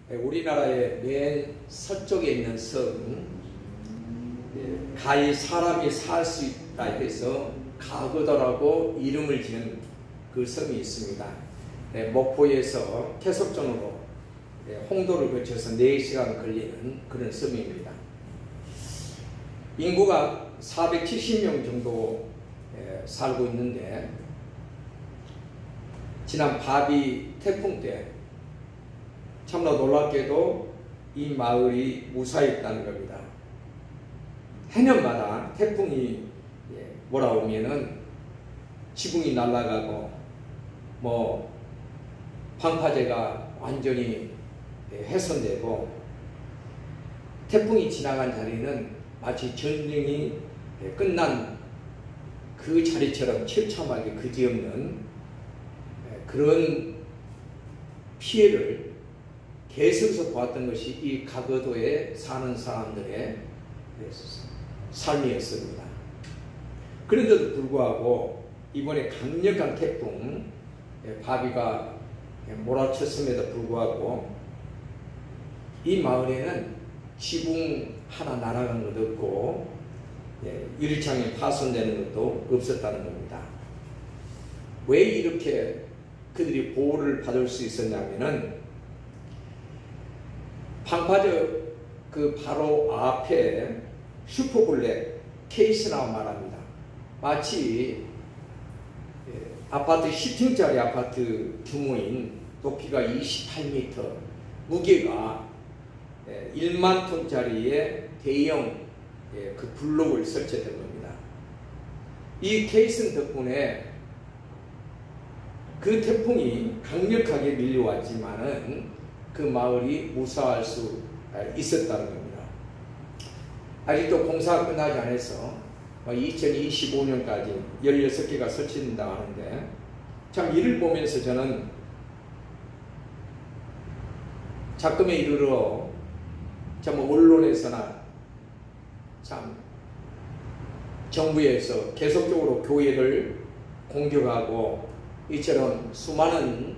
우리나라의 맨 서쪽에 있는 섬, 가히 사람이 살 수 있다 해서 가거도라고 이름을 지은 그 섬이 있습니다. 목포에서 태석전으로 홍도를 거쳐서 4시간 걸리는 그런 섬입니다. 인구가 470명 정도 살고 있는데, 지난 바비 태풍 때 참나 놀랍게도 이 마을이 무사했다는 겁니다. 해년마다 태풍이 몰아오면은 지붕이 날아가고 방파제가 완전히 훼손되고, 태풍이 지나간 자리는 마치 전쟁이 끝난 그 자리처럼 처참하게 그지없는 그런 피해를 계속해서 보았던 것이 이 가거도에 사는 사람들의 삶이었습니다. 그런데도 불구하고 이번에 강력한 태풍 바비가 몰아쳤음에도 불구하고 이 마을에는 지붕 하나 날아간 것도 없고 유리창이 파손되는 것도 없었다는 겁니다. 왜 이렇게 그들이 보호를 받을 수 있었냐면은, 방파제 그 바로 앞에 슈퍼블랙 케이스라고 말합니다. 마치 아파트 10층짜리 아파트 규모인 높이가 28m, 무게가 1만 톤짜리의 대형 그 블록을 설치했던 겁니다. 이 케이스 덕분에 그 태풍이 강력하게 밀려왔지만은 그 마을이 무사할 수 있었다는 겁니다. 아직도 공사가 끝나지 않아서 2025년까지 16개가 설치된다고 하는데, 참 이를 보면서 저는 작금에 이르러 참 언론에서나 참 정부에서 계속적으로 교회를 공격하고 이처럼 수많은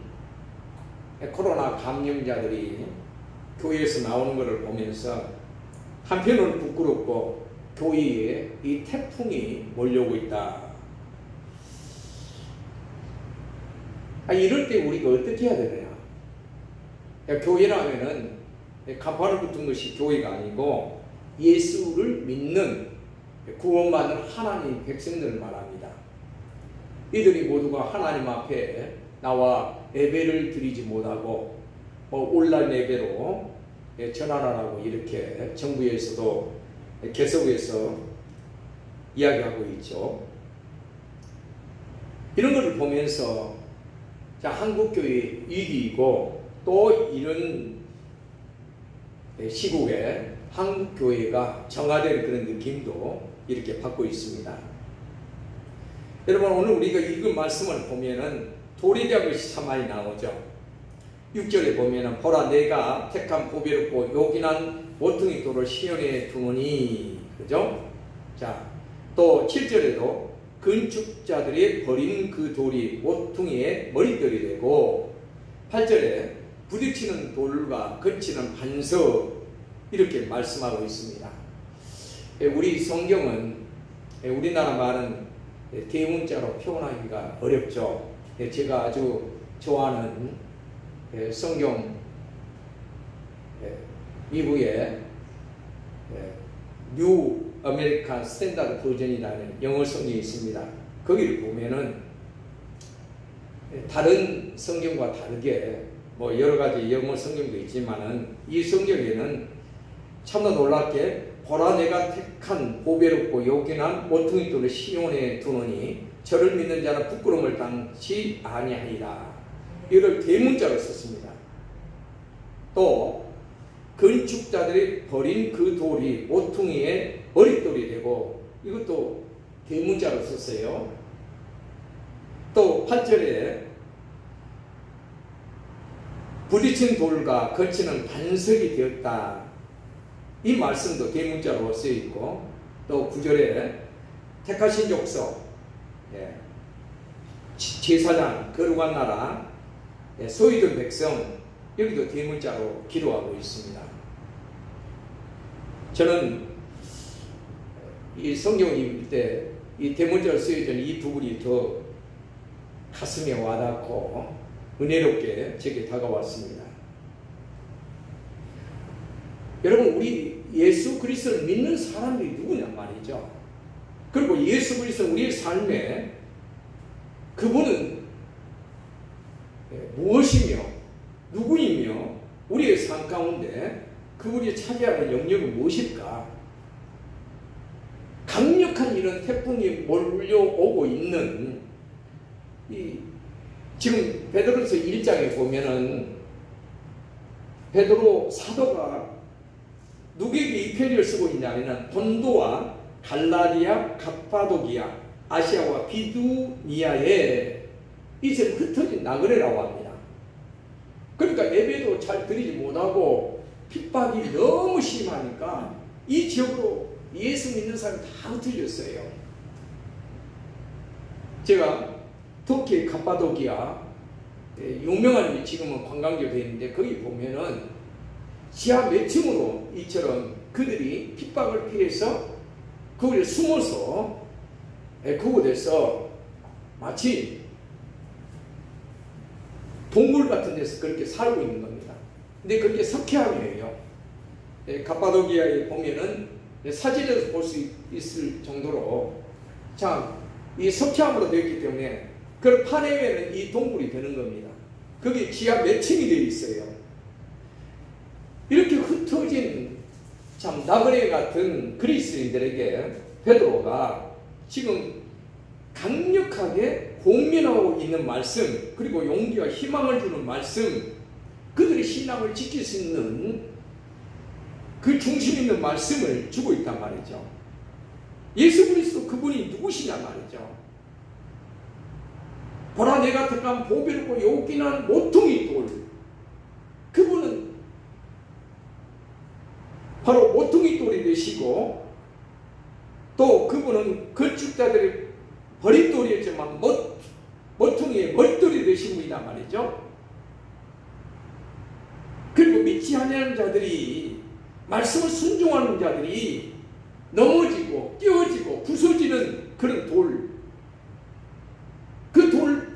코로나 감염자들이 교회에서 나오는 것을 보면서 한편으로는 부끄럽고 교회에 이 태풍이 몰려오고 있다. 이럴 때 우리가 어떻게 해야 되느냐? 교회라면은 간판을 붙은 것이 교회가 아니고 예수를 믿는 구원받는 하나님 백성들을 말합니다. 이들이 모두가 하나님 앞에 나와 예배를 드리지 못하고 온라인 예배로 전환하라고 이렇게 정부에서도 계속해서 이야기하고 있죠. 이런 것을 보면서 한국교회 위기이고, 또 이런 시국에 한국교회가 정화된 그런 느낌도 이렇게 받고 있습니다. 여러분, 오늘 우리가 읽은 말씀을 보면은 도리된 것이 참 많이 나오죠. 6절에 보면은 보라 내가 택한 보배롭고 요긴한 모퉁이 돌을 시온에 두노니, 그죠? 자, 또 7절에도 건축자들이 버린 그 돌이 모퉁이의 머릿돌이 되고, 8절에 부딪히는 돌과 거치는 반석, 이렇게 말씀하고 있습니다. 우리 성경은 우리나라 말은 대문자로 표현하기가 어렵죠. 제가 아주 좋아하는 성경 미국의 뉴 아메리칸 스탠다드 버전이라는 영어 성경이 있습니다. 거기를 보면은 다른 성경과 다르게 여러 가지 영어 성경도 있지만은 이 성경에는 참나 놀랍게 보라 내가 택한 보배롭고 요긴한 모퉁이 돌을 시온에 두노니 저를 믿는 자는 부끄러움을 당치 아니하리라. 이걸 대문자로 썼습니다. 또 건축자들이 버린 그 돌이 모퉁이의 머릿돌이 되고, 이것도 대문자로 썼어요. 또 8절에 부딪힌 돌과 거치는 반석이 되었다. 이 말씀도 대문자로 쓰여있고, 또 9절에 택하신 족속, 제사장, 거룩한 나라, 소유된 백성, 여기도 대문자로 기도하고 있습니다. 저는 이 성경 읽을 때 이 대문자로 쓰여진 이 부분이 더 가슴에 와닿고 은혜롭게 제게 다가왔습니다. 여러분, 우리 예수 그리스도를 믿는 사람들이 누구냐 말이죠. 그리고 예수 그리스도 우리의 삶에 그분은 무엇이며 누구이며 우리의 삶 가운데 그분이 차지하는 영역은 무엇일까? 강력한 이런 태풍이 몰려오고 있는 지금 베드로서 1장에 보면은 베드로 사도가 누구에게 이 편지를 쓰고 있냐면 본도와 갈라디아, 갑바도기아, 아시아와 비두니아에 이제 흩어진 나그네라고 합니다. 그러니까 예배도 잘 드리지 못하고 핍박이 너무 심하니까 이 지역으로 예수 믿는 사람이 다 흩어졌어요. 제가 터키 갑바도기아 유명한 지금은 관광지가 되어 있는데 거기 보면은 지하 몇 층으로 이처럼 그들이 핍박을 피해서 거기에 숨어서 그곳에서 마치 동굴 같은 데서 그렇게 살고 있는 겁니다. 근데 그게 석회암이에요. 갑바도기아에 보면은 사진에서 볼 수 있을 정도로 참 이 석회암으로 되어 있기 때문에 그 판에는 이 동굴이 되는 겁니다. 거기 지하 몇 층이 되어 있어요. 이렇게 흩어진 참 나그네 같은 그리스인들에게 베드로가 지금 강력하게 공면하고 있는 말씀, 그리고 용기와 희망을 주는 말씀, 그들의 신앙을 지킬 수 있는 그 중심 있는 말씀을 주고 있단 말이죠. 예수 그리스도 그분이 누구시냐 말이죠. 보라, 내가 택한 보배롭고 요긴한 모퉁이 돌, 그분은 바로 모퉁이 돌이 되시고, 또 그분은 건축자들의 버릿돌이었지만 모퉁이의 머릿돌이 되신 분이란 말이죠. 그리고 믿지 않는 자들이, 말씀을 순종하는 자들이 넘어지고 끼어지고 부서지는 그런 돌, 그 돌,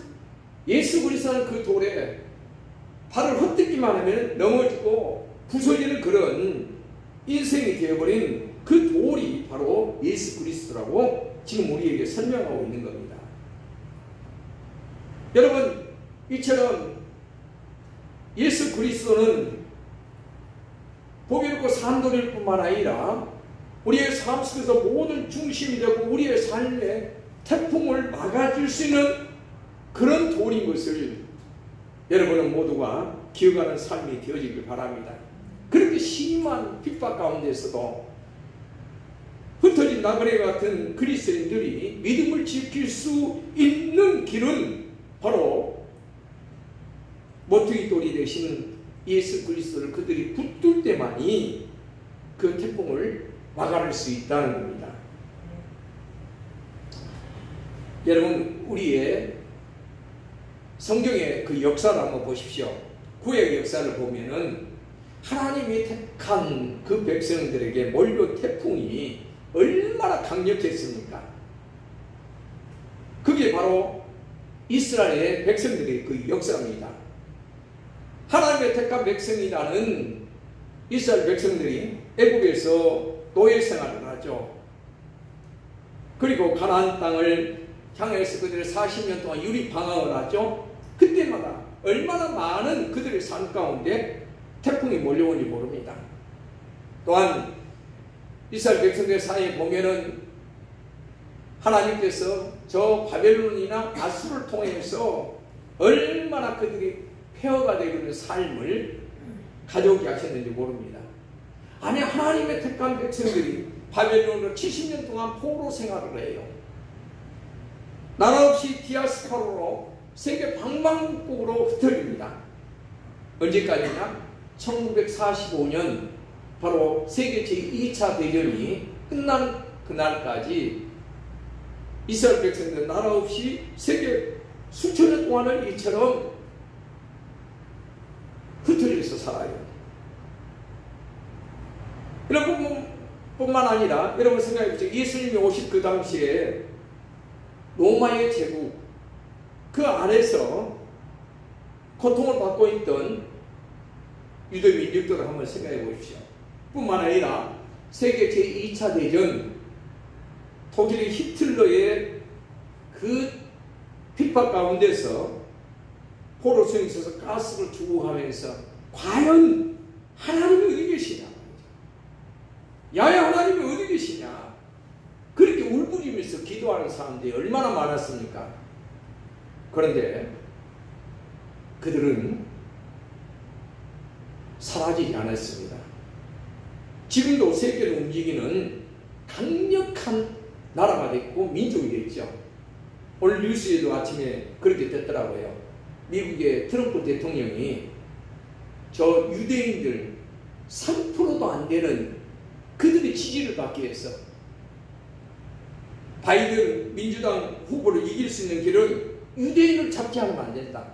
예수 그리스도는 그 돌에 발을 헛디기만 하면 넘어지고 부서지는 그런 인생이 되어버린 그 돌이 바로 예수 그리스도라고 지금 우리에게 설명하고 있는 겁니다. 여러분, 이처럼 예수 그리스도는 보배롭고 산돌일 뿐만 아니라 우리의 삶 속에서 모든 중심이 되고 우리의 삶의 태풍을 막아줄 수 있는 그런 돌인 것을 여러분은 모두가 기억하는 삶이 되어지길 바랍니다. 그렇게 심한 핍박 가운데서도 흩어진 나그네 같은 그리스도인들이 믿음을 지킬 수 있는 길은 바로 모퉁이 돌이 되시는 예수 그리스도를 그들이 붙들 때만이 그 태풍을 막아낼 수 있다는 겁니다. 여러분, 우리의 성경의 그 역사를 한번 보십시오. 구약 역사를 보면은 하나님이 택한 그 백성들에게 몰려 태풍이 얼마나 강력했습니까? 그게 바로 이스라엘의 백성들의 그 역사입니다. 하나님의 택한 백성이라는 이스라엘 백성들이 애국에서 노예 생활을 하죠. 그리고 가나안 땅을 향해서 그들이 40년 동안 유리 방황을 하죠. 그때마다 얼마나 많은 그들의 삶 가운데 태풍이 몰려오는지 모릅니다. 또한 이스라엘 백성들 사이에 보면은 하나님께서 저 바벨론이나 아수를 통해서 얼마나 그들이 폐허가 되고 있는 삶을 가져오게 하셨는지 모릅니다. 아니, 하나님의 택한 백성들이 바벨론으로 70년 동안 포로 생활을 해요. 나라 없이 디아스포라로 세계 방방곡곡으로 흩어집니다. 언제까지냐? 1945년 바로 세계 제2차 대전이 끝나는 그날까지 이스라엘 백성들 나라 없이 세계 수천 년 동안을 이처럼 흩어져 흩어져서 살아요. 여러분 뿐만 아니라 여러분 생각해 보세요. 예수님이 오실 그 당시에 로마의 제국 그 아래서 고통을 받고 있던 유대 민족들을 한번 생각해 보십시오. 뿐만 아니라 세계 제2차 대전 독일의 히틀러의 그 핍박 가운데서 포로성에 있어서 가스를 주고 하면서 과연 하나님이 어디 계시냐? 야야 하나님이 어디 계시냐? 그렇게 울부리면서 기도하는 사람들이 얼마나 많았습니까? 그런데 그들은 사라지지 않았습니다. 지금도 세계를 움직이는 강력한 나라가 됐고 민족이 됐죠. 오늘 뉴스에도 아침에 그렇게 됐더라고요. 미국의 트럼프 대통령이 저 유대인들 3%도 안 되는 그들의 지지를 받기 위해서 바이든 민주당 후보를 이길 수 있는 길은 유대인을 잡지 않으면 안 된다.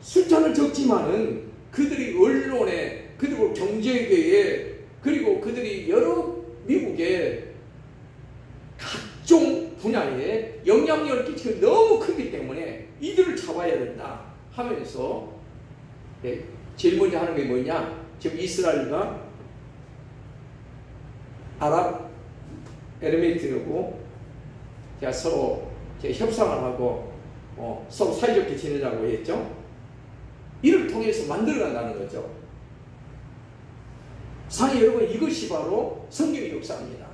숫자는 적지만은 그들이 언론에 그리고 경제계에 그리고 그들이 여러 미국의 각종 분야에 영향력을 끼치고 너무 크기 때문에 이들을 잡아야 된다 하면서 제일 먼저 하는 게 뭐냐? 지금 이스라엘과 아랍 에미레이트하고 서로 협상을 하고 서로 사이좋게 지내자고 했죠. 이를 통해서 만들어간다는 거죠. 사실 여러분 이것이 바로 성경의 역사입니다.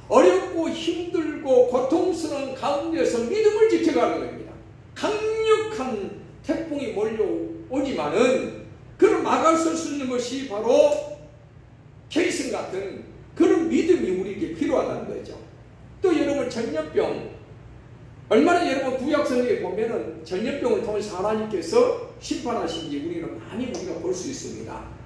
어렵고 힘들고 고통스러운 가운데서 믿음을 지켜가는 겁니다. 강력한 태풍이 몰려오지만은 그를 막아설 수 있는 것이 바로 케이슨 같은 그런 믿음이 우리에게 필요하다는 거죠. 또 여러분 전염병 얼마나 여러분 구약성경에 보면은 전염병을 통해서 하나님께서 심판하신지 우리는 많이 우리가 볼 수 있습니다.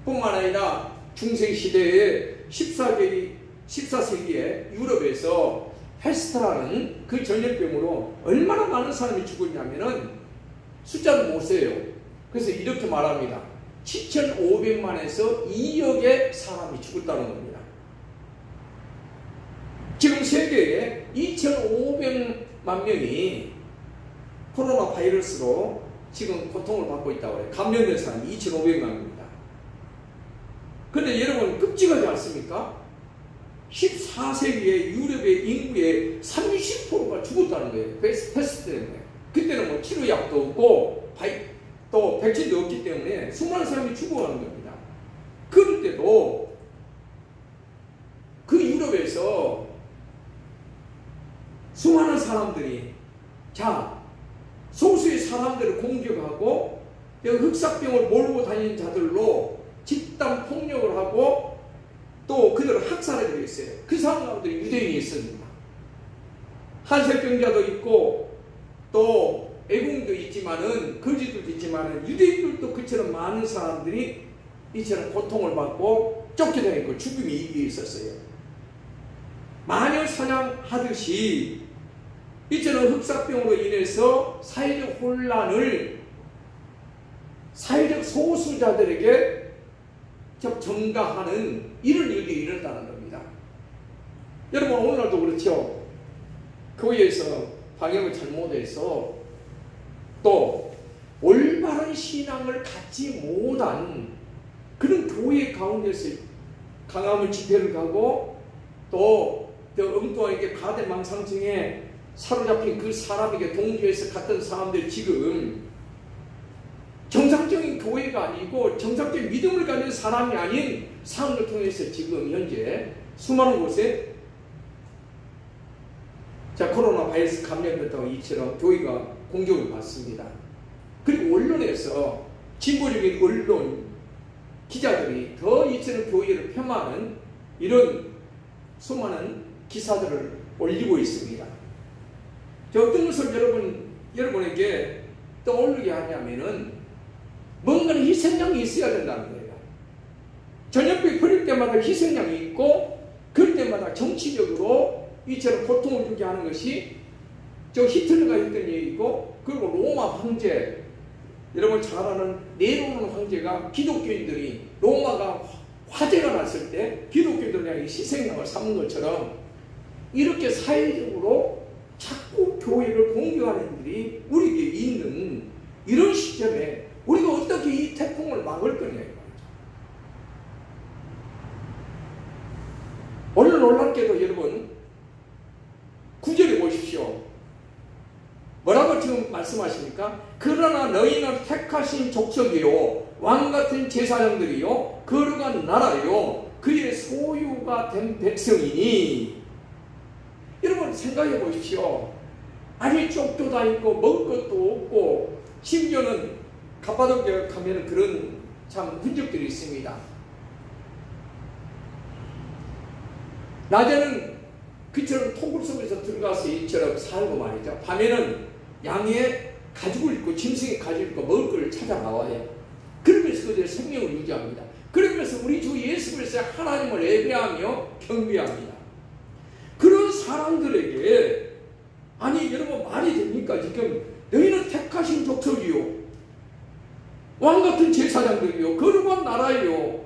뿐만 아니라 중세시대에 14세기에 유럽에서 페스트라는 그 전염병으로 얼마나 많은 사람이 죽었냐면은 숫자는 못 세요. 그래서 이렇게 말합니다. 7,500만에서 2억의 사람이 죽었다는 겁니다. 지금 세계에 2,500만 명이 코로나 바이러스로 지금 고통을 받고 있다고 해요. 감염된 사람이 2,500만입니다. 그런데 여러분 끔찍하지 않습니까? 14세기에 유럽의 인구의 30%가 죽었다는 거예요. 패스트 때문에. 그때는 뭐 치료약도 없고 또 백신도 없기 때문에 수많은 사람이 죽어가는 겁니다. 그런데도 그 유럽에서 수많은 사람들이 소수의 사람들을 공격하고 흑사병을 몰고 다니는 자들로 집단 폭력을 하고 또 그들을 학살하게 했어요. 그 사람들이 유대인이 있습니다. 한색병자도 있고 또 애국도 있지만은 거지들도 있지만은 유대인들도 그처럼 많은 사람들이 이처럼 고통을 받고 쫓겨다니고 죽음이 이기에 있었어요. 마녀 사냥하듯이 이처럼 흑사병으로 인해서 사회적 혼란을 사회적 소수자들에게 전가하는 이런 일이 일어났다는 겁니다. 여러분 오늘날도 그렇죠. 교회에서 방향을 잘못해서 또 올바른 신앙을 갖지 못한 그런 교회 가운데서 강함을 집회를 가고 또 엉뚱하게 가대망상증에 사로잡힌 그 사람에게 동조해서 갔던 사람들 지금 정상적인 교회가 아니고 정상적인 믿음을 가진 사람이 아닌 사람을 통해서 지금 현재 수많은 곳에 코로나 바이러스 감염됐다고 이처럼 교회가 공격을 받습니다. 그리고 언론에서 진보적인 언론 기자들이 더 이처럼 교회를 폄하하는 이런 수많은 기사들을 올리고 있습니다. 어떤 것을 여러분에게 떠오르게 하냐면은 뭔가는 희생양이 있어야 된다는 거예요. 전염병이 퍼질 때마다 희생양이 있고 그럴 때마다 정치적으로 이처럼 고통을 주게 하는 것이 히틀러가 했던 얘기고 그리고 로마 황제 여러분 잘 아는 네로는 황제가 기독교인들이 로마가 화재가 났을 때 기독교인들이 희생양을 삼는 것처럼 이렇게 사회적으로 자꾸 교회를 공격하는 일이 우리에게 있는 이런 시점에 우리가 어떻게 이 태풍을 막을 거냐. 오늘 놀랍게도 여러분 9절에 보십시오. 뭐라고 지금 말씀하십니까? 그러나 너희는 택하신 족속이요 왕같은 제사장들이요 거룩한 나라요 그의 소유가 된 백성이니. 여러분 생각해 보십시오. 아니 족도 다 있고 먹을 것도 없고 심지어는 갑바도기에 가면 그런 참 흔적들이 있습니다. 낮에는 그처럼 토굴 속에서 들어가서 이처럼 살고 말이죠. 밤에는 양의 가죽을 입고 짐승의 가죽을 입고 먹을 걸 찾아 나와요. 그러면서 그들의 생명을 유지합니다. 그러면서 우리 주 예수 그리스도의 하나님을 예배하며 경배합니다. 그런 사람들에게 아니 여러분 말이 됩니까? 지금 너희는 택하신 족속이요 왕같은 제사장들이요 거룩한 나라요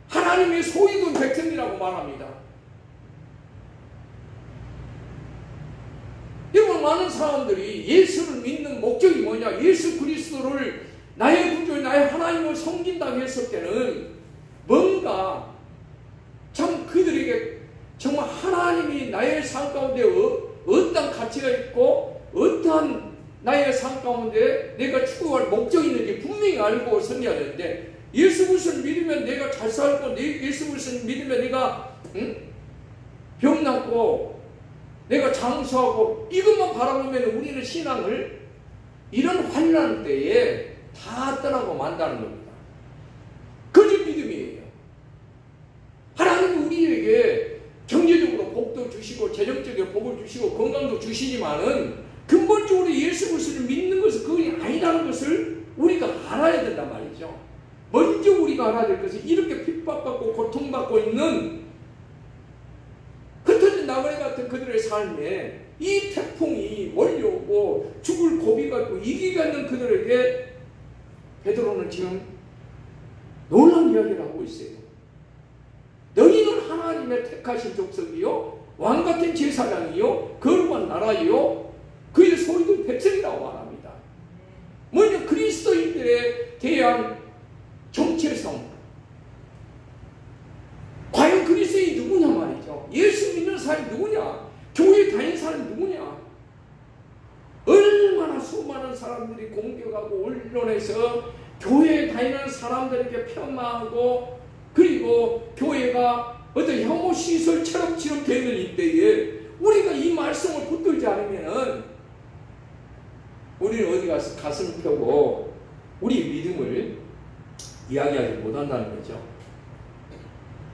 하나님의 소유된 백성이라고 말합니다. 여러분 많은 사람들이 예수를 믿는 목적이 뭐냐? 예수 그리스도를 나의 구주 나의 하나님을 섬긴다고 했을 때는 뭔가 참 그들에게 정말 하나님이 나의 삶 가운데 어떤 가치가 있고 어떠한 나의 삶 가운데 내가 추구할 목적이 있는지 분명히 알고 섬겨야 되는데 예수 그리스도를 믿으면 내가 잘 살고 예수 그리스도를 믿으면 내가 병 낫고 내가 장수하고 이것만 바라보면 우리는 신앙을 이런 환난 때에 다 떠나고 만다는 겁니다. 거짓 믿음이에요. 하나님이 우리에게 경제적으로 복도 주시고 재정적으로 복을 주시고 건강도 주시지만은 근본적으로 예수 그리스도를 믿는 것은 그것이 아니라는 것을 우리가 알아야 된단 말이죠. 먼저 우리가 알아야 될 것은 이렇게 핍박받고 고통받고 있는 흩어진 나그네 같은 그들의 삶에 이 태풍이 몰려오고 죽을 고비가 있고 이기가 있는 그들에게 베드로는 지금 놀라운 이야기를 하고 있어요. 너희는 하나님의 택하신 족속이요 왕같은 제사장이요 거룩한 나라이요 그의 소유된 백성이라고 말합니다. 먼저 그리스도인들에 대한 정체성, 과연 그리스도인이 누구냐 말이죠. 예수 믿는 사람이 누구냐, 교회 다니는 사람이 누구냐. 얼마나 수많은 사람들이 공격하고 언론에서 교회에 다니는 사람들에게 폄하하고 그리고 교회가 어떤 혐오시설처럼 지금 되는 이때에 우리가 이 말씀을 붙들지 않으면 우리는 어디 가서 가슴 펴고 우리 믿음을 이야기하지 못한다는 거죠.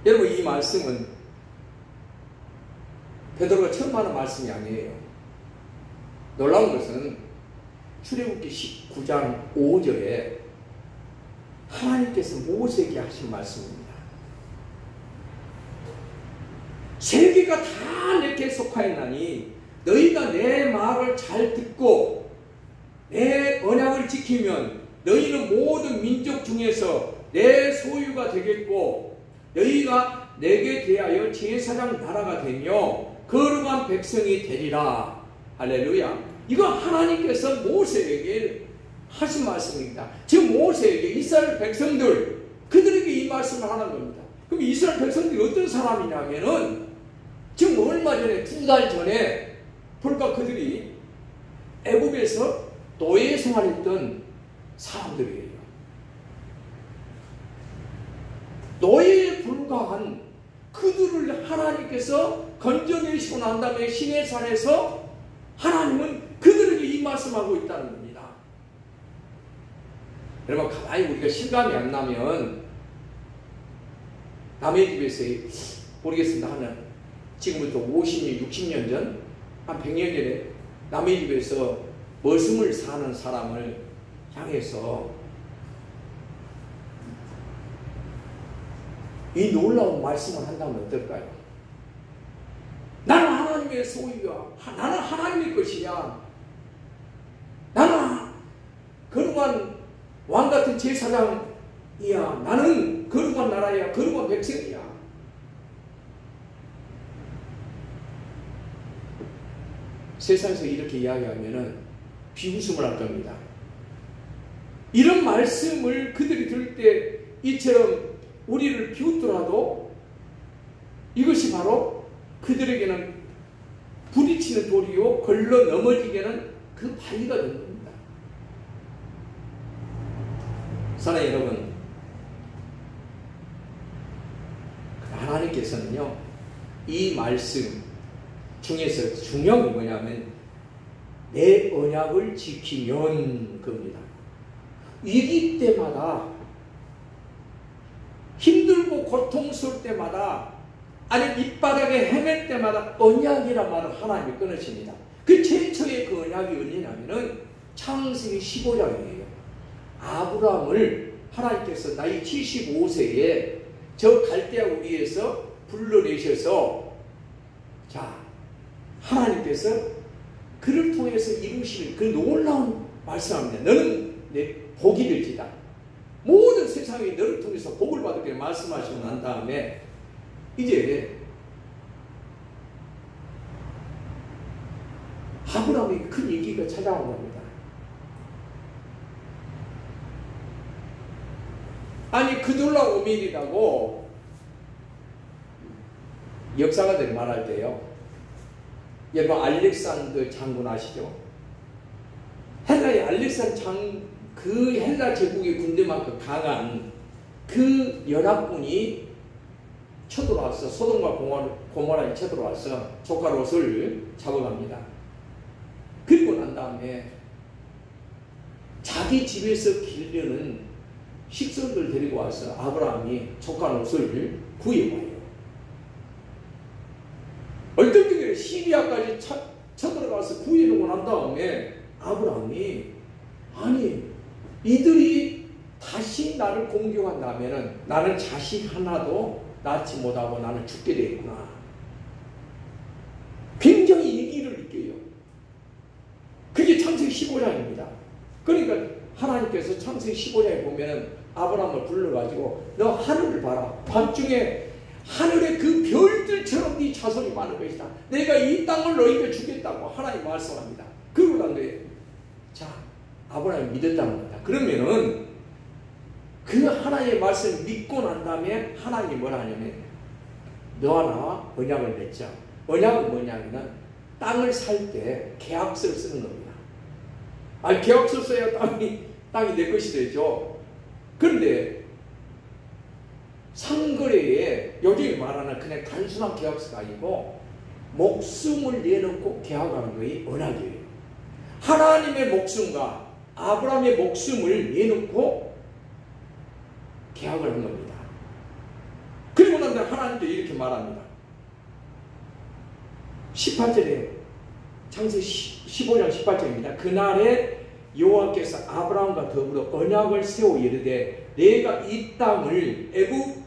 여러분 이 말씀은 베드로가 처음 하는 말씀이 아니에요. 놀라운 것은 출애굽기 19장 5절에 하나님께서 모세에게 하신 말씀입니다. 세계가 다 내게 속하였나니 너희가 내 말을 잘 듣고 내 언약을 지키면 너희는 모든 민족 중에서 내 소유가 되겠고 너희가 내게 대하여 제사장 나라가 되며 거룩한 백성이 되리라. 할렐루야. 이거 하나님께서 모세에게 하신 말씀입니다. 지금 모세에게 이스라엘 백성들 그들에게 이 말씀을 하는 겁니다. 그럼 이스라엘 백성들이 어떤 사람이냐면은 지금 얼마 전에 2달 전에 불과 그들이 애굽에서 노예 생활했던 사람들이에요. 노예에 불과한 그들을 하나님께서 건져내시고 난 다음에 시내산에서 하나님은 그들에게 이 말씀하고 있다는 겁니다. 여러분 가만히 우리가 실감이 안 나면 남의 집에서 모르겠습니다 하는 지금부터 50년 60년 전 한 100년 전에 남의 집에서 머슴을 사는 사람을 향해서 이 놀라운 말씀을 한다면 어떨까요? 나는 하나님의 소유야. 나는 하나님의 것이야. 나는 거룩한 나는 제사장이야. 나는 거룩한 나라야. 거룩한 백성이야. 세상에서 이렇게 이야기하면은 비웃음을 할 겁니다. 이런 말씀을 그들이 들을 때 이처럼 우리를 비웃더라도 이것이 바로 그들에게는 부딪히는 돌이요 걸러 넘어지게는 그 바위가 된 겁니다. 사랑하는 여러분, 하나님께서는요 이 말씀 중에서 중요한 게 뭐냐면 내 언약을 지키면 겁니다. 위기 때마다 힘들고 고통스러울 때마다 아니 밑바닥에 헤맬 때마다 언약이란 말을 하나님이 끊으십니다. 그 최초의 그 언약이 언제냐면은 창세기 15장이에요. 아브라함을 하나님께서 나이 75세에 저 갈대아 우리에서 불러내셔서 자 하나님께서 그를 통해서 이루시는 그 놀라운 말씀합니다. 너는 내 복이 될지다. 모든 세상이 너를 통해서 복을 받게 말씀하시고 난 다음에 이제 아브라함에게 큰 위기가 찾아온 겁니다. 아니 그둘라 오밀이라고 역사가들 말할 때요. 여러분 알렉산더 장군 아시죠? 헬라의 알렉산더 그 헬라 제국의 군대만큼 강한 그 연합군이 쳐들어와서 소돔과 고모라에 쳐들어와서 조카 롯을 잡아갑니다. 그리고 난 다음에 자기 집에서 기르는 식솔들 데리고 와서 아브라함이 조카 롯을 구해와요. 얼떨결에 시리아까지 쳐들어가서 구해놓고 난 다음에 아브라함이 아니 이들이 다시 나를 공격한다면 나는 자식 하나도 낳지 못하고 나는 죽게 되겠구나. 굉장히 위기를 느껴요. 그게 창세기 15장입니다. 그러니까 하나님께서 창세기 15장에 보면은 아브라함을 불러가지고 너 하늘을 봐라. 밤중에 하늘의 그 별들처럼 네 자손이 많을 것이다. 내가 이 땅을 너희에게 주겠다고 하나님 말씀합니다. 그러고 난 뒤에 자 아브라함이 믿었다는 겁니다. 그러면은 그 하나님의 말씀을 믿고 난 다음에 하나님이 뭐라 하냐면 너와 나와 언약을 맺자. 언약은 뭐냐면은 땅을 살 때 계약서를 쓰는 겁니다. 아니 계약서 써야 땅이 내 것이 되죠. 그런데 상거래에 요즘에 말하는 그냥 단순한 계약서가 아니고 목숨을 내놓고 계약하는 것이 언약이에요. 하나님의 목숨과 아브라함의 목숨을 내놓고 계약을 한 겁니다. 그리고 난 다음에 하나님도 이렇게 말합니다. 18절에 창세기 15장 18절입니다. 그날에 여호와께서 아브라함과 더불어 언약을 세워 이르되 내가 이 땅을 애굽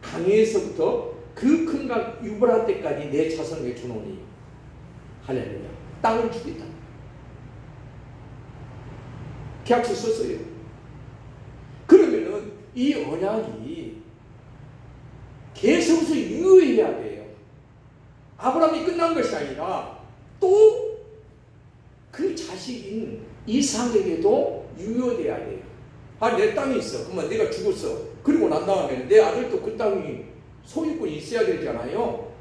강에서부터 그 큰 강 유브라데까지 내 자손에게 주노니 할렐루야. 땅을 주겠다. 계약서 썼어요. 그러면은 이 언약이 계속해서 유효해야 돼요. 아브라함이 끝난 것이 아니라 또 그 자식인 이삭에게도 유효돼야 돼요. 아, 내 땅이 있어. 그러면 내가 죽었어. 그리고 난 다음에 내 아들도 그 땅이 소유권이 있어야 되잖아요.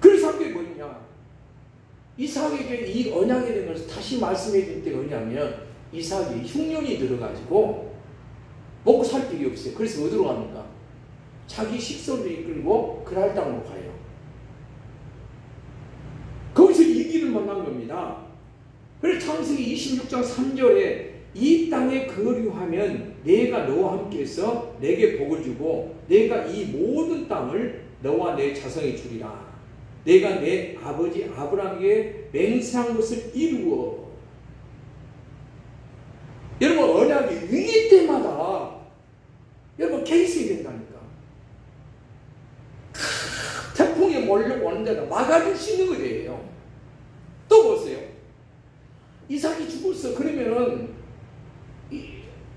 그래서 한 게 뭐냐? 이삭에게 이 언약에 대한 것을 다시 말씀해 줄 때가 뭐냐면 이삭이 흉년이 들어가지고 먹고 살 길이 없어요. 그래서 어디로 갑니까? 자기 식솔을 이끌고 그랄 땅으로 가요. 거기서 이 길을 만난 겁니다. 그래서 창세기 26장 3절에 이 땅에 거류하면 내가 너와 함께해서 내게 복을 주고 내가 이 모든 땅을 너와 내 자손에 주리라. 내가 내 아버지 아브라함에게 맹세한 것을 이루어. 여러분 언약이 위기 때마다 여러분 케이스가 된다니까. 태풍이 몰려오는 데다 막아줄 수 있는 거예요. 또 보세요. 이삭이 죽었어. 그러면은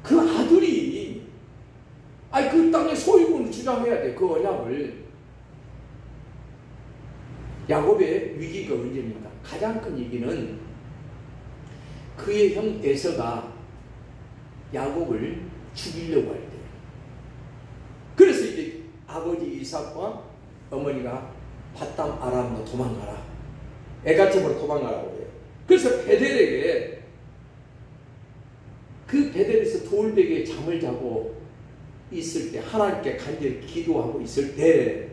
그 아들이 그 땅의 소유권을 주장해야 돼. 그 언약을. 야곱의 위기가 언제입니까? 가장 큰 위기는 그의 형 에서가 야곱을 죽이려고 할 때. 그래서 이제 아버지 이삭과 어머니가 바담 아람으로 도망가라. 에가zem으로 도망가라고 해요. 그래서 베델에게, 그 베델에서 돌베개에 잠을 자고 있을 때, 하나님께 간절히 기도하고 있을 때,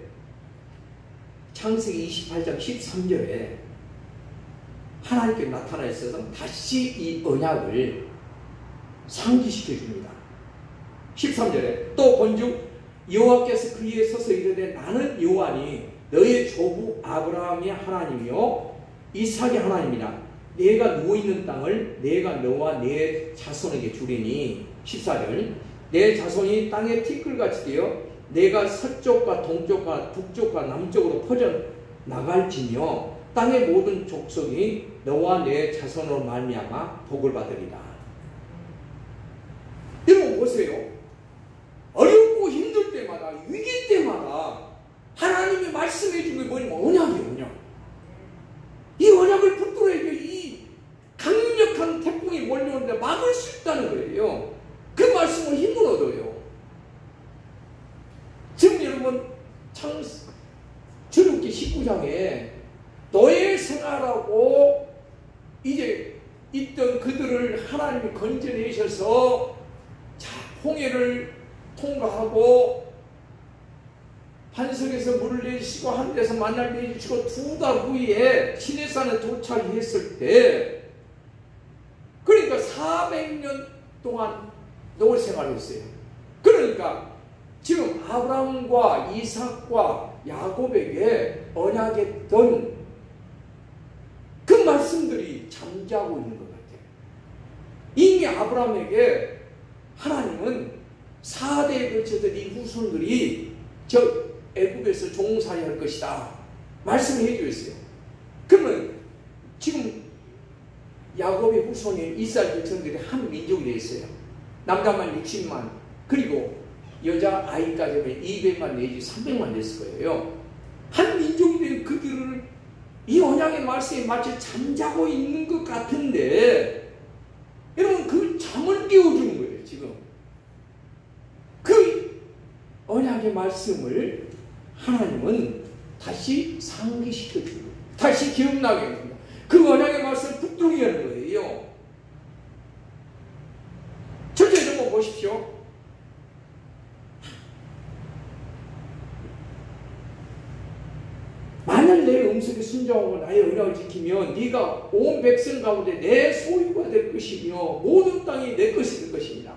창세기 28장 13절에 하나님께 나타나 있어서 다시 이 언약을 상기시켜 줍니다. 13절에 또 본즉 여호와께서 그 위에 서서 이르되 나는 여호와니 너의 조부 아브라함의 하나님이요 이삭의 하나님이라. 내가 누워있는 땅을 내가 너와 내 자손에게 주리니. 14절 내 자손이 땅에 티끌같이 되어 내가 서쪽과 동쪽과 북쪽과 남쪽으로 퍼져 나갈지며 땅의 모든 족속이 너와 내 자손으로 말미암아 복을 받으리라. 여러분 보세요. 어렵고 힘들 때마다, 위기 때마다 하나님이 말씀해 준 게 뭐냐면 언약이에요. 언약. 이 언약을 붙들어야 이 강력한 태풍이 몰려오는데 막을 수 있다는 거예요. 그 말씀을 힘을 얻어요. 지금 여러분 출애굽기 19장에 노예 생활하고 이제 있던 그들을 하나님이 건져내셔서 홍해를 통과하고 반석에서 물을 내주시고 하늘에서 만나를 내주시고 2달 후에 시내산에 도착했을 때, 그러니까 400년 동안 노예 생활을 했어요. 그러니까 지금 아브라함과 이삭과 야곱에게 언약했던 그 말씀들이 잠자고 있는 것 같아요. 이미 아브라함에게 하나님은 4대에 걸쳐서 네 후손들이 저 애굽에서 종살이 할 것이다 말씀을 해주었어요. 그러면 지금 야곱의 후손인 이스라엘 백성들이 한 민족이 되어 있어요. 남자만 60만, 그리고 여자 아이까지 하면 200만 내지 300만 됐을 거예요. 한 민족이 된 그들을 이 언약의 말씀에 마치 잠자고 있는 것 같은데, 여러분 그 잠을 깨워주는 거예요. 지금 그 언약의 말씀을 하나님은 다시 상기시켜주고 다시 기억나게 합니다. 그 언약의 말씀을 붙들게 하는 거예요. 첫째 좀 보십시오. 만일 내 음성에 순종하고 나의 언약을 지키면 네가 온 백성 가운데 내 소유가 될 것이며 모든 땅이 내 것이 될 것입니다.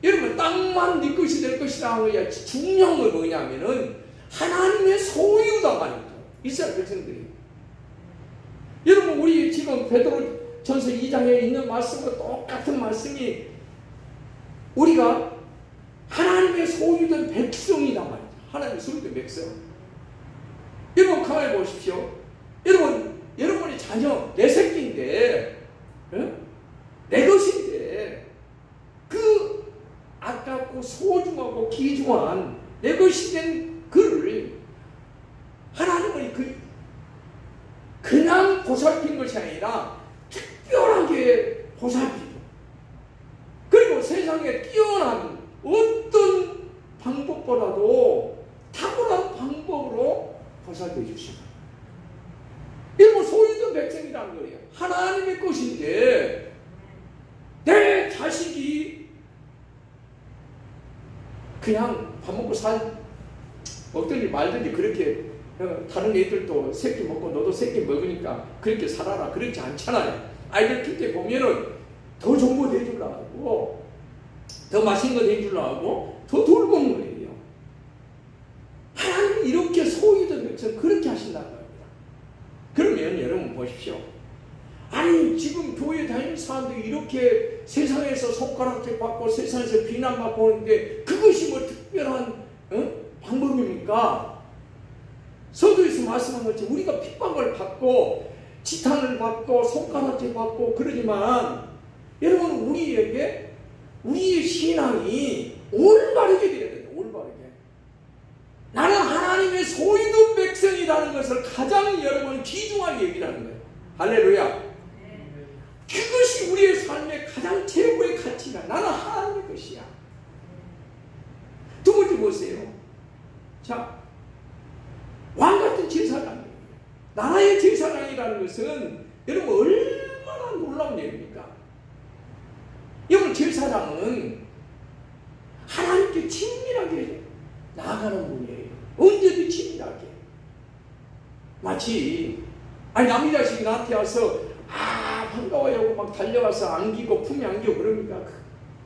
여러분 땅만 네 것이 될 것이라 하는 거야. 중요한 건 뭐냐면은 하나님의 소유다 말이죠. 이스라엘 백성들이. 여러분 우리 지금 베드로전서 2장에 있는 말씀과 똑같은 말씀이 우리가 하나님의 소유된 백성이다 말이죠. 하나님의 소유된 백성. 여러분 가만히 보십시오. 여러분의 자녀 내 새끼인데, 내 것인데 그 아깝고 소중하고 귀중한 내 것이 된 그를 하나님은 그냥 보살핀 것이 아니라 특별하게 보살피고, 그리고 세상에 뛰어난 어떤 방법보다도 탁월한 방법으로 보살펴 주시고, 이런 소유된 백성이라는 거예요. 하나님의 것인데 내 자식이 그냥 밥 먹고 먹든지 말든지 그렇게 다른 애들도 새끼 먹고 너도 새끼 먹으니까 그렇게 살아라, 그렇지 않잖아요. 아이들 클 때 보면은 더 좋은 거 해주려고 하고 더 맛있는 거 해주려고 하고 더 돌보는 거예요. 하나님이 이렇게 소유된 백성 그렇게 하신다는 겁니다. 그러면 여러분 보십시오. 아니 지금 교회 다니는 사람들이 이렇게 세상에서 손가락질 받고 세상에서 비난받고 오는데 그것이 뭐 특별한 방법입니까? 서두에서 말씀한 것처럼 우리가 핍박을 받고 지탄을 받고 손가락질 받고 그러지만 여러분 우리에게 우리의 신앙이 올바르게 되어야 돼요. 올바르게. 나는 하나님의 소유된 백성이라는 것을 가장 여러분 귀중하게 여기라는 거예요. 할렐루야. 그것이 우리의 삶의 가장 최고의 가치가 나는 하나님의 것이야. 두 번째 보세요. 자, 왕같은 제사장이에요. 나라의 제사장이라는 것은 여러분 얼마나 놀라운 일입니까? 여러분 제사장은 하나님께 친밀하게 나아가는 분이에요. 언제든 친밀하게. 마치 남의 자식이 나한테 와서 반가워요 하고 막 달려가서 안기고 품에 안기고 그러니까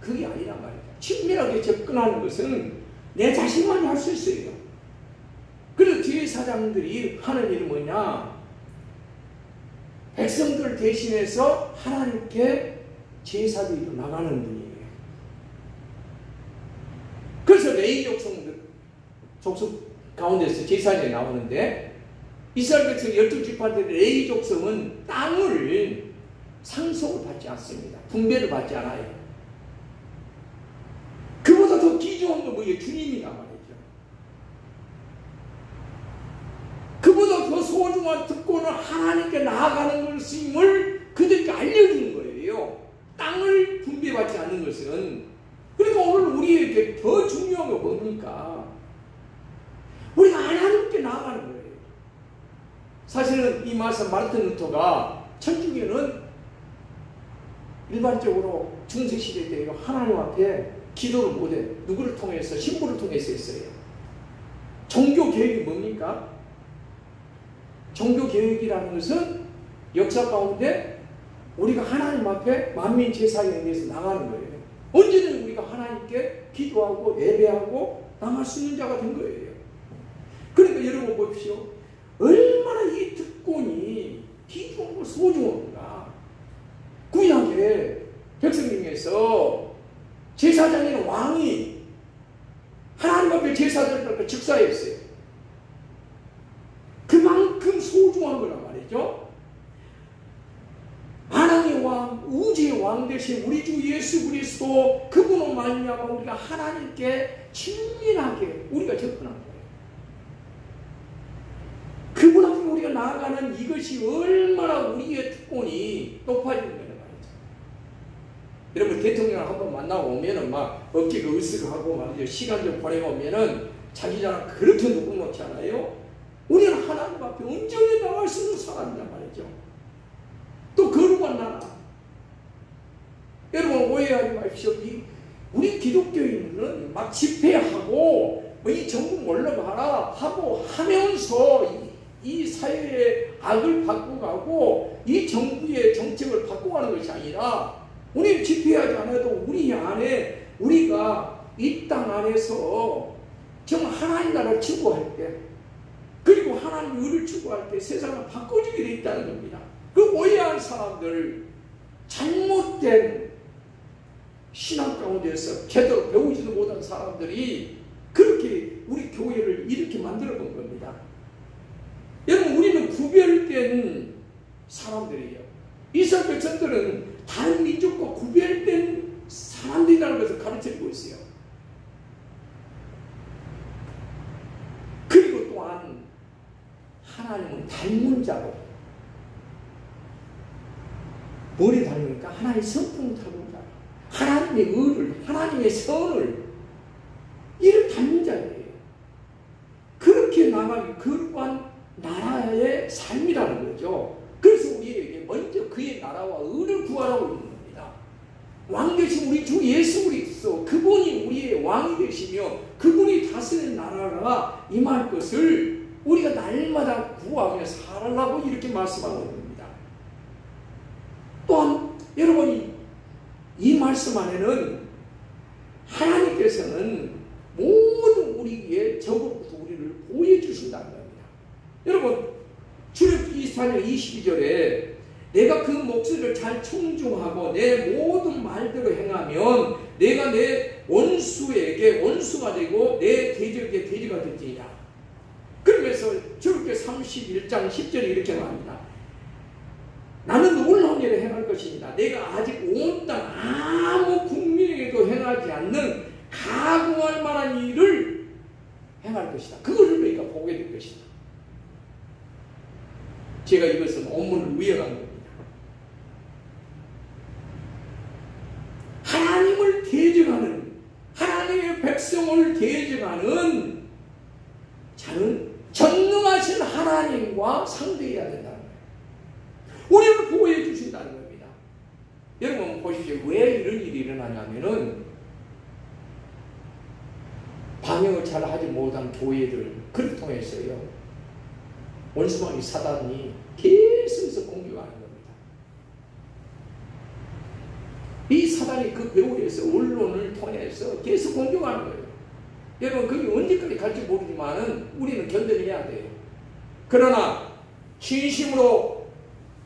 그게 아니란 말이에요. 친밀하게 접근하는 것은 내 자신만이 할 수 있어요. 그래서 제사장들이 하는 일은 뭐냐? 백성들 대신해서 하나님께 제사드리러 나가는 분이에요. 그래서 레위 족속 가운데서 제사장이 나오는데 이스라엘 백성 12지파들 레위 족속은 땅을 상속을 받지 않습니다. 분배를 받지 않아요. 그보다 더 귀중한 건 뭐예요? 주님이란 말이죠. 그보다 더 소중한 특권은 하나님께 나아가는 것임을 그들에게 알려주는 거예요. 땅을 분배받지 않는 것은. 그러니까 오늘 우리에게 더 중요한 건 뭡니까? 우리가 하나님께 나아가는 거예요. 사실은 이 말씀 마르틴 루터가 천주교는 일반적으로 중세시대 때 하나님 앞에 기도를 못해. 누구를 통해서? 신부를 통해서 했어요. 종교개혁이 뭡니까? 종교개혁이라는 것은 역사 가운데 우리가 하나님 앞에 만민 제사에 의해서 나가는 거예요. 언제든 우리가 하나님께 기도하고 예배하고 나갈 수 있는 자가 된 거예요. 그러니까 여러분 보십시오. 얼마나 이 특권이 귀중하고 소중한가. 구약의 백성 중에서 제사장인 왕이 하나님 앞에 제사장을 즉사했어요. 그만큼 소중한 거란 말이죠. 하나님의 왕, 우주의 왕 대신 우리 주 예수 그리스도 그분으로 말미암아 우리가 하나님께 친밀하게 우리가 접근한 거예요. 그분 앞에 우리가 나아가는 이것이 얼마나 우리의 특권이 높아지는 거예요. 여러분 대통령을 한번 만나고 오면은 막 어깨가 으쓱하고 말이죠. 시간 좀 보내고 오면은 자기 자랑 그렇게 누구 놓지 않아요? 우리는 하나님 앞에 온전히 나갈 수 있는 사람이란 말이죠. 또 거룩한 나라. 여러분 오해하지 마십시오. 우리 기독교인은 막 집회하고 뭐 이 정부 물러가라 하고 하면서 이 사회의 악을 바꾸고 이 정부의 정책을 바꿔가는 것이 아니라 우리 집회하지 않아도 우리 안에 우리가 이 땅 안에서 정말 하나님 나라를 추구할 때 그리고 하나님 의를 추구할 때 세상을 바꿔주게 되어 있다는 겁니다. 그 오해한 사람들 잘못된 신앙 가운데서 제대로 배우지도 못한 사람들이 그렇게 우리 교회를 이렇게 만들어 본 겁니다. 여러분 우리는 구별된 사람들이에요. 이스라엘 백성들은 다른 민족과 구별된 사람들이라는 것을 가르쳐주고 있어요. 그리고 또한 하나님은 닮은 자로 뭐를 닮으니까 하나님의 성품을 닮은 자, 하나님의 의를, 하나님의 선을 이를 닮은 자예요. 그렇게 나가기 거룩한 나라의 삶이라는 거죠. 그래서 우리에게 먼저 그의 나라와 의를 구하라고 있는 겁니다. 왕 되신 우리 주 예수 그리스도 그분이 우리의 왕이 되시며 그분이 다스리는 나라가 임할 것을 우리가 날마다 구하며 살아라고 이렇게 말씀하고 있습니다. 또한 여러분이 이 말씀 안에는 하나님께서는 모든 우리의 적으로부터 우리를 보호해 주신다는 겁니다. 여러분 출애굽기 24장 22절에 내가 그 목소리를 잘 청중하고 내 모든 말대로 행하면 내가 내 원수에게 원수가 되고 내 대적에게 대적가 될지니라. 그러면서 출애굽기 31장 10절에 이렇게 말합니다. 나는 놀라운 일을 행할 것입니다. 내가 아직 온 땅 아무 국민에게도 누구에게도 행하지 않는 가공할 만한 일을 행할 것이다. 그것을 너희가 보게 될 것이다. 제가 이것은 온문을 위헌한 겁니다. 하나님을 대적하는, 하나님의 백성을 대적하는 자는 전능하신 하나님과 상대해야 된다는 거예요. 우리를 보호해 주신다는 겁니다. 여러분 보십시오. 왜 이런 일이 일어나냐면은 방역을 잘 하지 못한 교회들, 그를 통해서요, 원수마귀 사단이 계속해서 공격하는 겁니다. 이 사단이 그 배후에서 언론을 통해서 계속 공격하는 거예요. 여러분 그게 언제까지 갈지 모르지만은 우리는 견뎌내야 돼요. 그러나 진심으로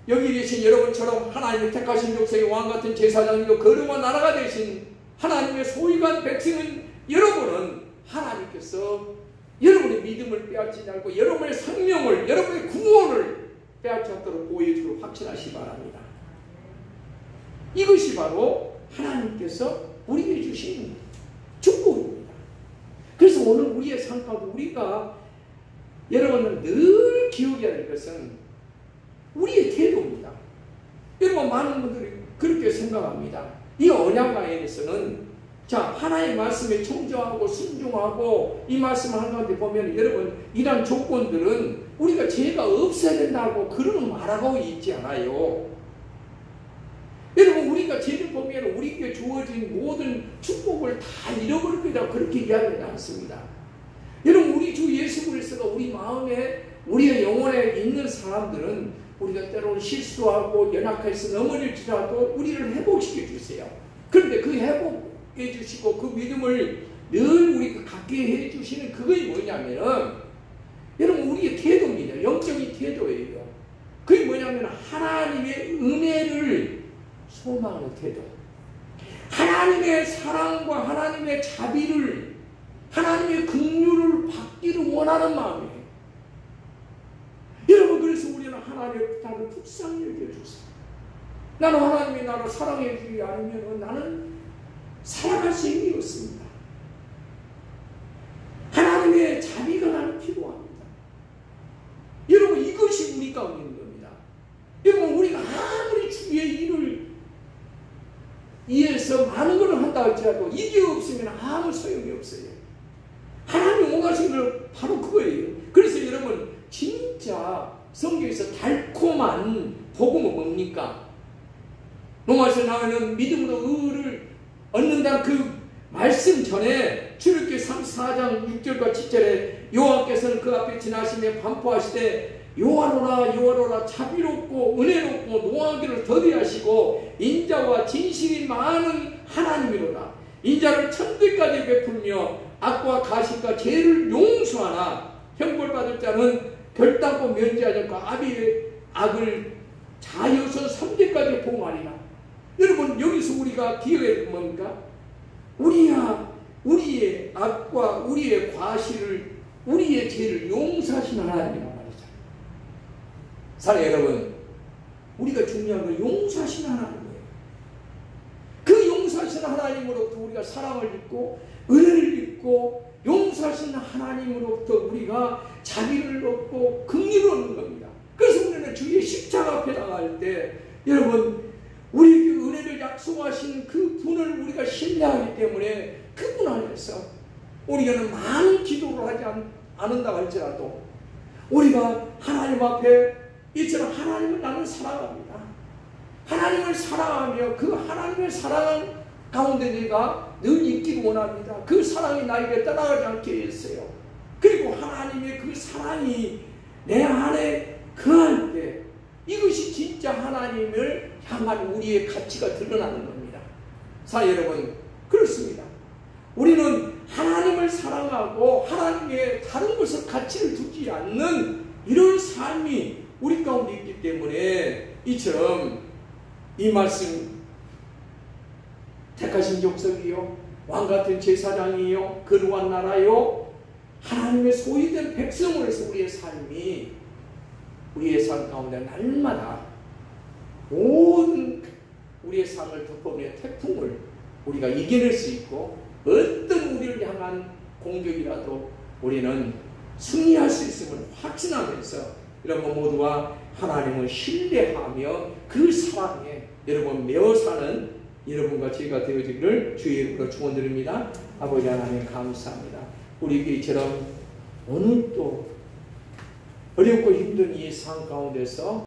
여기 계신 여러분처럼 하나님의 택하신 족속의 왕같은 제사장이고 거룩한 나라가 되신 하나님의 소유한 백성은 여러분은 하나님께서 여러분의 믿음을 빼앗지 않고 여러분의 생명을, 여러분의 구원을 빼앗지 않도록 보여주기를 확신하시기 바랍니다. 이것이 바로 하나님께서 우리에게 주신 축복입니다. 그래서 오늘 우리의 삶 가운데 우리가 여러분은 늘 기억해야 할 것은 우리의 태도입니다. 여러분 많은 분들이 그렇게 생각합니다. 이 언약가에서는 자, 하나님의 말씀에 청정하고 순종하고 이 말씀을 하는 가운데 보면 여러분 이러한 조건들은 우리가 죄가 없어야 된다고 그런 말하고 있지 않아요. 여러분 우리가 죄를 보면 우리에게 주어진 모든 축복을 다 잃어버릴 거다 그렇게 이야기하지 않습니다. 여러분 우리 주 예수 그리스도가 우리 마음에 우리의 영혼에 있는 사람들은 우리가 때로는 실수하고 연약해서 넘어질지라도 우리를 회복시켜 주세요. 그런데 그 회복해 주시고 그 믿음을 늘 우리가 갖게 해 주시는 그게 뭐냐면은 여러분 우리의 태도입니다. 영적인 태도예요. 그게 뭐냐면 하나님의 은혜를 소망하는 태도, 하나님의 사랑과 하나님의 자비를, 하나님의 긍휼을 받기를 원하는 마음이에요. 여러분 그래서 우리는 하나님의 나를 불쌍히 여겨주세요. 나는 하나님이 나를 사랑해 주지 않으면 나는 살아갈 수 있는 게 없습니다. 하나님의 자비가 나는 필요합니다. 여러분 이것이 우리 가운데 있는 겁니다. 여러분 우리가 아무리 주의 일을 위해서 많은 것을 한다 할지라도 이게 없으면 아무 소용이 없어요. 하나님 원하신 걸 바로 그거예요. 그래서 여러분 진짜 성경에서 달콤한 복음은 뭡니까? 로마서 나오는 믿음으로 의를 얻는다는 그 말씀 전에 출애굽기 34장 6절과 7절에 여호와께서는 그 앞에 지나시며 반포하시되 여호와로라 여호와로라 자비롭고 은혜롭고 노하기를 더디하시고 인자와 진실이 많은 하나님이로다. 인자를 천대까지 베풀며 악과 가식과 죄를 용서하나 형벌받을 자는 결단코 면제하지 않고 아비의 악을 자여서 3대까지 봉하리라. 여러분 여기서 우리가 기억해야 될 뭡니까? 우리의 악과 우리의 과실을 우리의 죄를 용서하시는 하나님이란 말이죠. 사랑 여러분 우리가 중요한 건 용서하시는 하나님이에요. 그 용서하시는 하나님으로부터 우리가 사랑을 입고 은혜를 입고 용서하시는 하나님으로부터 우리가 자비를 얻고 긍휼을 얻는 겁니다. 그래서 우리는 주의 십자가 앞에 나갈 때 여러분 우리에게 은혜를 약속하신 그 분을 우리가 신뢰하기 때문에 그분 안에서 우리는 많은 기도를 하지 않는다 할지라도 우리가 하나님 앞에 이처럼 하나님을 나는 사랑합니다. 하나님을 사랑하며 그 하나님의 사랑 가운데 내가 늘 있기를 원합니다. 그 사랑이 나에게 떠나가지 않게 했어요. 그리고 하나님의 그 사랑이 내 안에 거할 때 이것이 진짜 하나님을 향한 우리의 가치가 드러나는 겁니다. 사 여러분 그렇습니다. 우리는 하나님을 사랑하고 하나님의 다른 것을 가치를 두지 않는 이런 삶이 우리 가운데 있기 때문에 이처럼 이 말씀 택하신 족속이요 왕같은 제사장이요 거룩한 나라요 하나님의 소유된 백성으로서 우리의 삶이 우리의 삶 가운데 날마다 모든 우리의 삶을 덮어내는 태풍을 우리가 이겨낼 수 있고 어떤 우리를 향한 공격이라도 우리는 승리할 수 있음을 확신하면서 여러분 모두가 하나님을 신뢰하며 그 사랑에 여러분 매어 사는 여러분과 제가 되어지기를 주의 이름으로 축원드립니다. 아버지 하나님 감사합니다. 우리 교회처럼 오늘 또 어렵고 힘든 이 상황 가운데서